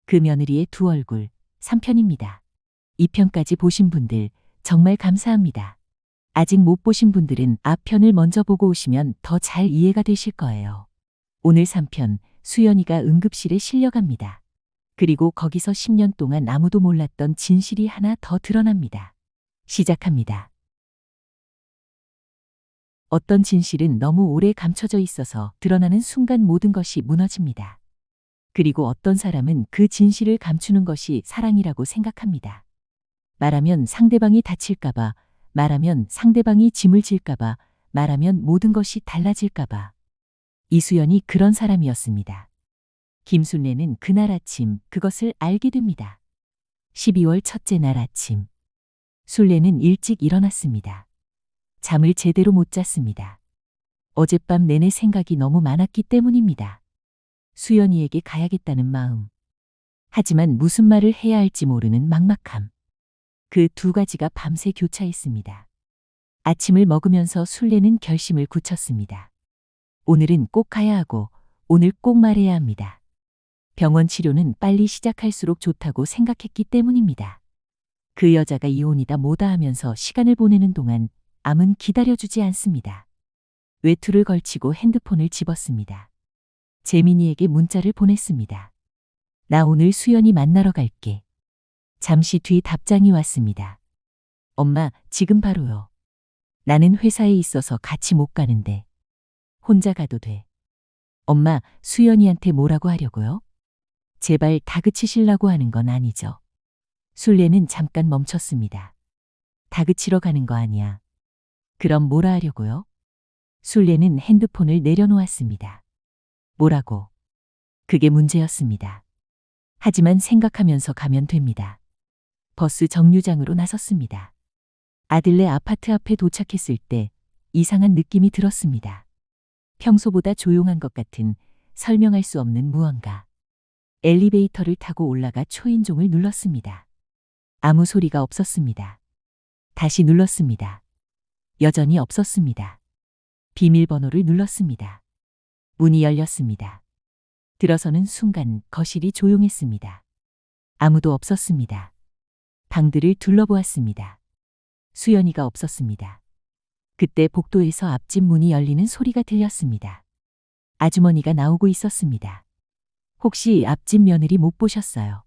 그 며느리의 두 얼굴 3편입니다. 2편까지 보신 분들 정말 감사합니다. 아직 못 보신 분들은 앞편을 먼저 보고 오시면 더 잘 이해가 되실 거예요. 오늘 3편 수연이가 응급실에 실려갑니다. 그리고 거기서 10년 동안 아무도 몰랐던 진실이 하나 더 드러납니다. 시작합니다. 어떤 진실은 너무 오래 감춰져 있어서 드러나는 순간 모든 것이 무너집니다. 그리고 어떤 사람은 그 진실을 감추는 것이 사랑이라고 생각합니다. 말하면 상대방이 다칠까봐, 말하면 상대방이 짐을 질까봐, 말하면 모든 것이 달라질까봐. 이수연이 그런 사람이었습니다. 김순례는 그날 아침 그것을 알게 됩니다. 12월 첫째 날 아침. 순례는 일찍 일어났습니다. 잠을 제대로 못 잤습니다. 어젯밤 내내 생각이 너무 많았기 때문입니다. 수연이에게 가야겠다는 마음. 하지만 무슨 말을 해야 할지 모르는 막막함. 그 두 가지가 밤새 교차했습니다. 아침을 먹으면서 순례는 결심을 굳혔습니다. 오늘은 꼭 가야 하고 오늘 꼭 말해야 합니다. 병원 치료는 빨리 시작할수록 좋다고 생각했기 때문입니다. 그 여자가 이혼이다 뭐다 하면서 시간을 보내는 동안 암은 기다려주지 않습니다. 외투를 걸치고 핸드폰을 집었습니다. 재민이에게 문자를 보냈습니다. 나 오늘 수연이 만나러 갈게. 잠시 뒤 답장이 왔습니다. 엄마, 지금 바로요. 나는 회사에 있어서 같이 못 가는데. 혼자 가도 돼. 엄마, 수연이한테 뭐라고 하려고요? 제발 다그치시려고 하는 건 아니죠. 순례는 잠깐 멈췄습니다. 다그치러 가는 거 아니야. 그럼 뭐라 하려고요? 순례는 핸드폰을 내려놓았습니다. 뭐라고? 그게 문제였습니다. 하지만 생각하면서 가면 됩니다. 버스 정류장으로 나섰습니다. 아들네 아파트 앞에 도착했을 때 이상한 느낌이 들었습니다. 평소보다 조용한 것 같은 설명할 수 없는 무언가. 엘리베이터를 타고 올라가 초인종을 눌렀습니다. 아무 소리가 없었습니다. 다시 눌렀습니다. 여전히 없었습니다. 비밀번호를 눌렀습니다. 문이 열렸습니다. 들어서는 순간 거실이 조용했습니다. 아무도 없었습니다. 방들을 둘러보았습니다. 수연이가 없었습니다. 그때 복도에서 앞집 문이 열리는 소리가 들렸습니다. 아주머니가 나오고 있었습니다. 혹시 앞집 며느리 못 보셨어요?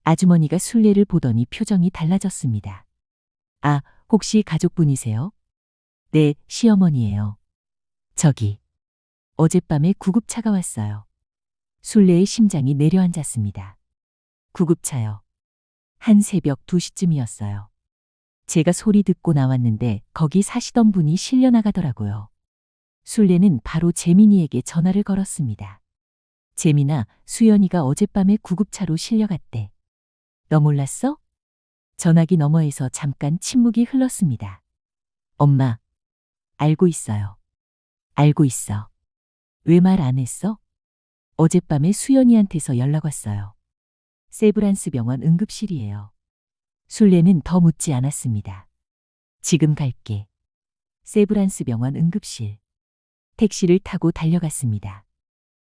아주머니가 순례를 보더니 표정이 달라졌습니다. 아, 혹시 가족분이세요? 네, 시어머니예요. 저기, 어젯밤에 구급차가 왔어요. 순례의 심장이 내려앉았습니다. 구급차요. 한 새벽 2시쯤이었어요. 제가 소리 듣고 나왔는데 거기 사시던 분이 실려 나가더라고요. 순례는 바로 재민이에게 전화를 걸었습니다. 재민아, 수연이가 어젯밤에 구급차로 실려갔대. 너 몰랐어? 전화기 너머에서 잠깐 침묵이 흘렀습니다. 엄마, 알고 있어요. 알고 있어. 왜 말 안 했어? 어젯밤에 수연이한테서 연락 왔어요. 세브란스 병원 응급실이에요. 순례는 더 묻지 않았습니다. 지금 갈게. 세브란스 병원 응급실. 택시를 타고 달려갔습니다.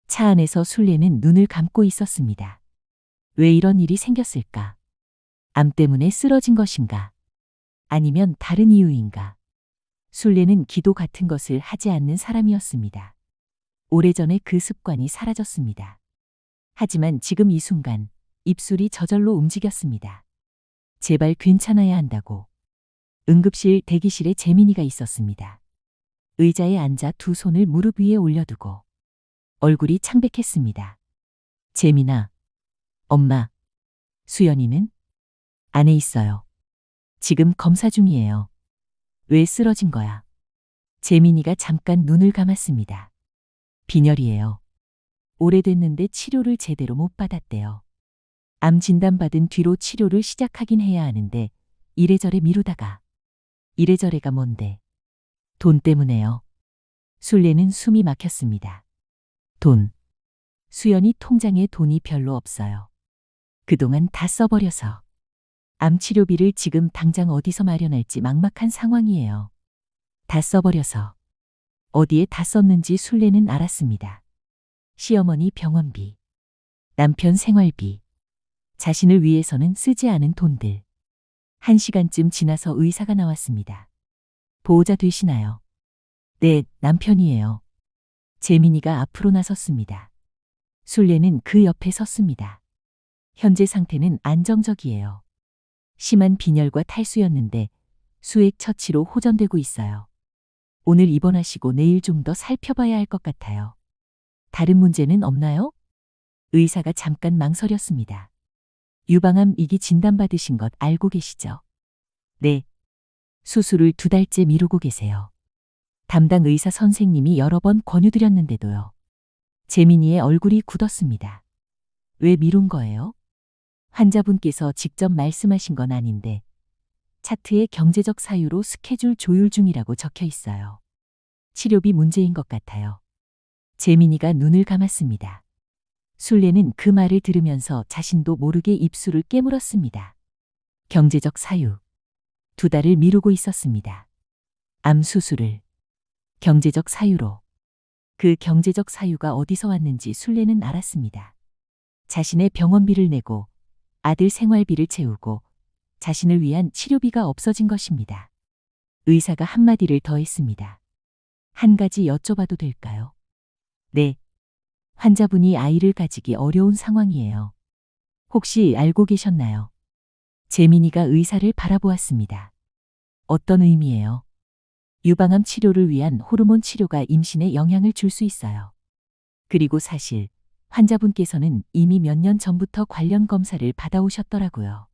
차 안에서 순례는 눈을 감고 있었습니다. 왜 이런 일이 생겼을까? 암 때문에 쓰러진 것인가? 아니면 다른 이유인가? 순례는 기도 같은 것을 하지 않는 사람이었습니다. 오래전에 그 습관이 사라졌습니다. 하지만 지금 이 순간 입술이 저절로 움직였습니다. 제발 괜찮아야 한다고. 응급실 대기실에 재민이가 있었습니다. 의자에 앉아 두 손을 무릎 위에 올려두고 얼굴이 창백했습니다. 재민아, 엄마, 수연이는? 안에 있어요. 지금 검사 중이에요. 왜 쓰러진 거야? 재민이가 잠깐 눈을 감았습니다. 빈혈이에요. 오래됐는데 치료를 제대로 못 받았대요. 암 진단받은 뒤로 치료를 시작하긴 해야 하는데 이래저래 미루다가. 이래저래가 뭔데? 돈 때문에요. 순례는 숨이 막혔습니다. 돈. 수연이 통장에 돈이 별로 없어요. 그동안 다 써버려서. 암 치료비를 지금 당장 어디서 마련할지 막막한 상황이에요. 다 써버려서. 어디에 다 썼는지 순례는 알았습니다. 시어머니 병원비, 남편 생활비, 자신을 위해서는 쓰지 않은 돈들. 1시간쯤 지나서 의사가 나왔습니다. 보호자 되시나요? 네, 남편이에요. 재민이가 앞으로 나섰습니다. 순례는 그 옆에 섰습니다. 현재 상태는 안정적이에요. 심한 빈혈과 탈수였는데 수액 처치로 호전되고 있어요. 오늘 입원하시고 내일 좀 더 살펴봐야 할 것 같아요. 다른 문제는 없나요? 의사가 잠깐 망설였습니다. 유방암 2기 진단받으신 것 알고 계시죠? 네. 수술을 2달째 미루고 계세요. 담당 의사 선생님이 여러 번 권유드렸는데도요. 재민이의 얼굴이 굳었습니다. 왜 미룬 거예요? 환자분께서 직접 말씀하신 건 아닌데 차트에 경제적 사유로 스케줄 조율 중이라고 적혀 있어요. 치료비 문제인 것 같아요. 재민이가 눈을 감았습니다. 순례는 그 말을 들으면서 자신도 모르게 입술을 깨물었습니다. 경제적 사유. 2달을 미루고 있었습니다. 암 수술을. 경제적 사유로. 그 경제적 사유가 어디서 왔는지 순례는 알았습니다. 자신의 병원비를 내고 아들 생활비를 채우고 자신을 위한 치료비가 없어진 것입니다. 의사가 한마디를 더 했습니다. 한 가지 여쭤봐도 될까요? 네. 환자분이 아이를 가지기 어려운 상황이에요. 혹시 알고 계셨나요? 재민이가 의사를 바라보았습니다. 어떤 의미예요? 유방암 치료를 위한 호르몬 치료가 임신에 영향을 줄 수 있어요. 그리고 사실 환자분께서는 이미 몇 년 전부터 관련 검사를 받아오셨더라고요.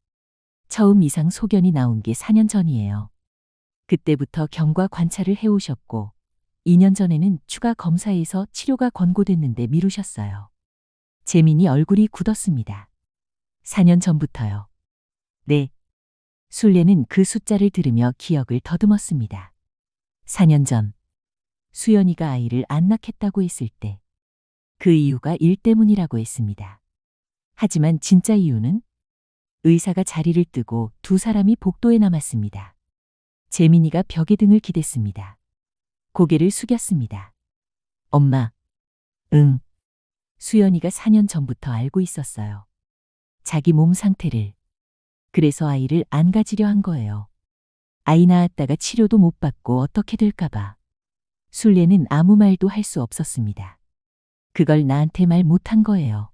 처음 이상 소견이 나온 게 4년 전이에요. 그때부터 경과 관찰을 해오셨고 2년 전에는 추가 검사에서 치료가 권고됐는데 미루셨어요. 재민이 얼굴이 굳었습니다. 4년 전부터요. 네. 순례는 그 숫자를 들으며 기억을 더듬었습니다. 4년 전, 수연이가 아이를 안 낳겠다고 했을 때, 그 이유가 일 때문이라고 했습니다. 하지만 진짜 이유는? 의사가 자리를 뜨고 2사람이 복도에 남았습니다. 재민이가 벽에 등을 기댔습니다. 고개를 숙였습니다. 엄마. 응. 수연이가 4년 전부터 알고 있었어요. 자기 몸 상태를. 그래서 아이를 안 가지려 한 거예요. 아이 낳았다가 치료도 못 받고 어떻게 될까봐. 순례는 아무 말도 할 수 없었습니다. 그걸 나한테 말 못한 거예요.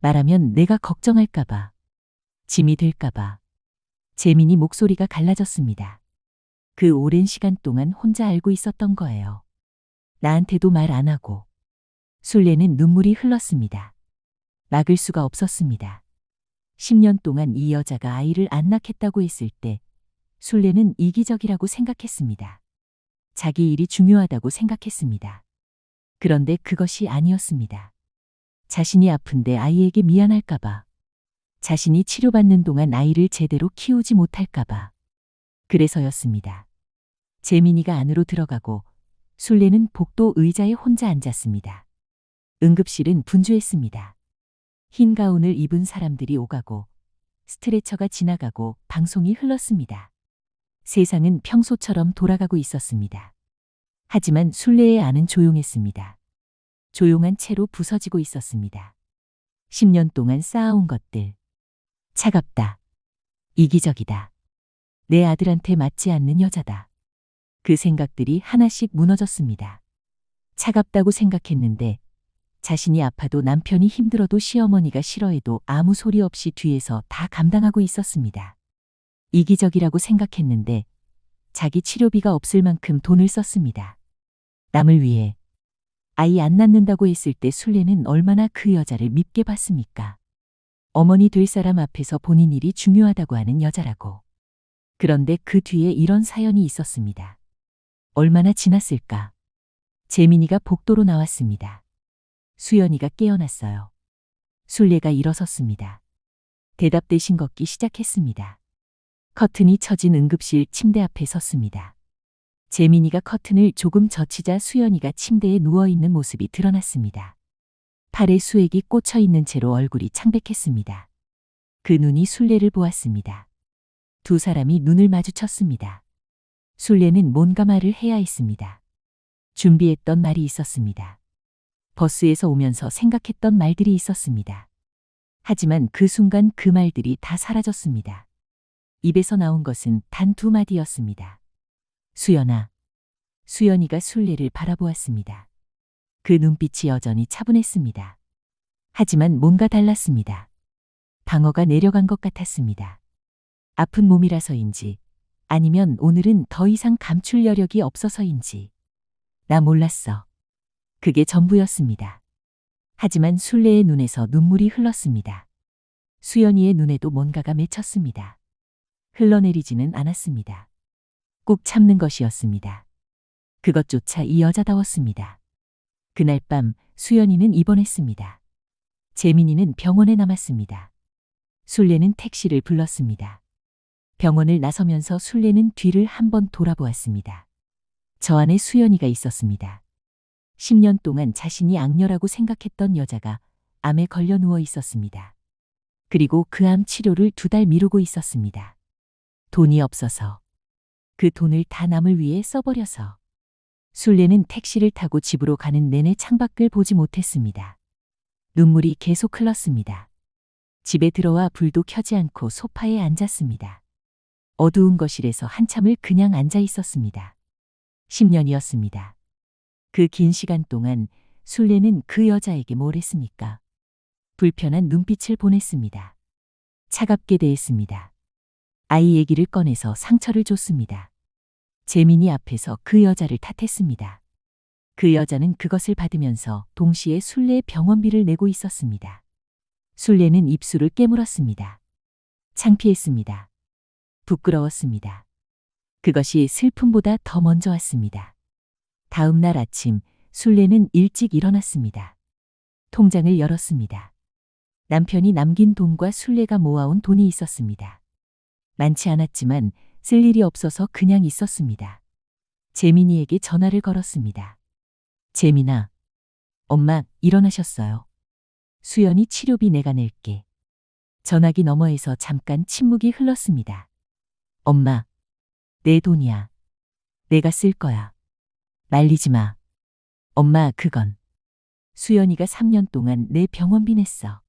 말하면 내가 걱정할까봐. 짐이 될까봐. 재민이 목소리가 갈라졌습니다. 그 오랜 시간 동안 혼자 알고 있었던 거예요. 나한테도 말 안 하고. 순례는 눈물이 흘렀습니다. 막을 수가 없었습니다. 10년 동안 이 여자가 아이를 안 낳겠다고 했을 때 순례는 이기적이라고 생각했습니다. 자기 일이 중요하다고 생각했습니다. 그런데 그것이 아니었습니다. 자신이 아픈데 아이에게 미안할까봐. 자신이 치료받는 동안 아이를 제대로 키우지 못할까봐. 그래서였습니다. 재민이가 안으로 들어가고 순례는 복도 의자에 혼자 앉았습니다. 응급실은 분주했습니다. 흰 가운을 입은 사람들이 오가고 스트레처가 지나가고 방송이 흘렀습니다. 세상은 평소처럼 돌아가고 있었습니다. 하지만 순례의 안은 조용했습니다. 조용한 채로 부서지고 있었습니다. 10년 동안 쌓아온 것들. 차갑다. 이기적이다. 내 아들한테 맞지 않는 여자다. 그 생각들이 하나씩 무너졌습니다. 차갑다고 생각했는데 자신이 아파도 남편이 힘들어도 시어머니가 싫어해도 아무 소리 없이 뒤에서 다 감당하고 있었습니다. 이기적이라고 생각했는데 자기 치료비가 없을 만큼 돈을 썼습니다. 남을 위해. 아이 안 낳는다고 했을 때 순례는 얼마나 그 여자를 밉게 봤습니까? 어머니 될 사람 앞에서 본인 일이 중요하다고 하는 여자라고. 그런데 그 뒤에 이런 사연이 있었습니다. 얼마나 지났을까? 재민이가 복도로 나왔습니다. 수연이가 깨어났어요. 순례가 일어섰습니다. 대답대신 걷기 시작했습니다. 커튼이 쳐진 응급실 침대 앞에 섰습니다. 재민이가 커튼을 조금 젖히자 수연이가 침대에 누워있는 모습이 드러났습니다. 팔에 수액이 꽂혀 있는 채로 얼굴이 창백했습니다. 그 눈이 순례를 보았습니다. 2사람이 눈을 마주쳤습니다. 순례는 뭔가 말을 해야 했습니다. 준비했던 말이 있었습니다. 버스에서 오면서 생각했던 말들이 있었습니다. 하지만 그 순간 그 말들이 다 사라졌습니다. 입에서 나온 것은 단 두 마디였습니다. 수연아. 수연이가 순례를 바라보았습니다. 그 눈빛이 여전히 차분했습니다. 하지만 뭔가 달랐습니다. 방어가 내려간 것 같았습니다. 아픈 몸이라서인지 아니면 오늘은 더 이상 감출 여력이 없어서인지. 나 몰랐어. 그게 전부였습니다. 하지만 순례의 눈에서 눈물이 흘렀습니다. 수연이의 눈에도 뭔가가 맺혔습니다. 흘러내리지는 않았습니다. 꾹 참는 것이었습니다. 그것조차 이 여자다웠습니다. 그날 밤 수연이는 입원했습니다. 재민이는 병원에 남았습니다. 순례는 택시를 불렀습니다. 병원을 나서면서 순례는 뒤를 한번 돌아보았습니다. 저 안에 수연이가 있었습니다. 10년 동안 자신이 악녀라고 생각했던 여자가 암에 걸려 누워 있었습니다. 그리고 그 암 치료를 2달 미루고 있었습니다. 돈이 없어서. 그 돈을 다 남을 위해 써버려서. 순례는 택시를 타고 집으로 가는 내내 창밖을 보지 못했습니다. 눈물이 계속 흘렀습니다. 집에 들어와 불도 켜지 않고 소파에 앉았습니다. 어두운 거실에서 한참을 그냥 앉아 있었습니다. 10년이었습니다. 그 긴 시간 동안 순례는 그 여자에게 뭘 했습니까? 불편한 눈빛을 보냈습니다. 차갑게 대했습니다. 아이 얘기를 꺼내서 상처를 줬습니다. 재민이 앞에서 그 여자를 탓했습니다. 그 여자는 그것을 받으면서 동시에 순례의 병원비를 내고 있었습니다. 순례는 입술을 깨물었습니다. 창피했습니다. 부끄러웠습니다. 그것이 슬픔보다 더 먼저 왔습니다. 다음 날 아침 순례는 일찍 일어났습니다. 통장을 열었습니다. 남편이 남긴 돈과 순례가 모아온 돈이 있었습니다. 많지 않았지만 쓸 일이 없어서 그냥 있었습니다. 재민이에게 전화를 걸었습니다. 재민아, 엄마 일어나셨어요. 수연이 치료비 내가 낼게. 전화기 너머에서 잠깐 침묵이 흘렀습니다. 엄마, 내 돈이야. 내가 쓸 거야. 말리지 마. 엄마, 그건. 수연이가 3년 동안 내 병원비 냈어.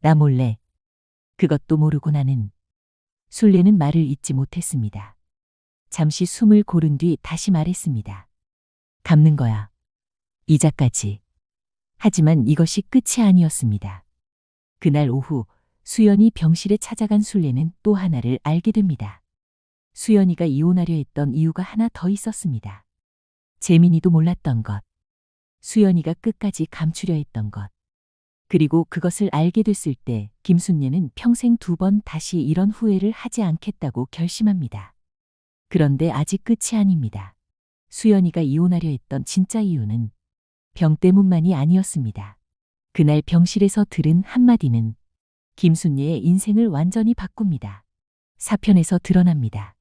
나 몰래. 그것도 모르고 나는. 순례는 말을 잇지 못했습니다. 잠시 숨을 고른 뒤 다시 말했습니다. 갚는 거야. 이자까지. 하지만 이것이 끝이 아니었습니다. 그날 오후 수연이 병실에 찾아간 순례는 또 하나를 알게 됩니다. 수연이가 이혼하려 했던 이유가 하나 더 있었습니다. 재민이도 몰랐던 것. 수연이가 끝까지 감추려 했던 것. 그리고 그것을 알게 됐을 때 김순례는 평생 2번 다시 이런 후회를 하지 않겠다고 결심합니다. 그런데 아직 끝이 아닙니다. 수연이가 이혼하려 했던 진짜 이유는 병 때문만이 아니었습니다. 그날 병실에서 들은 한마디는 김순례의 인생을 완전히 바꿉니다. 사편에서 드러납니다.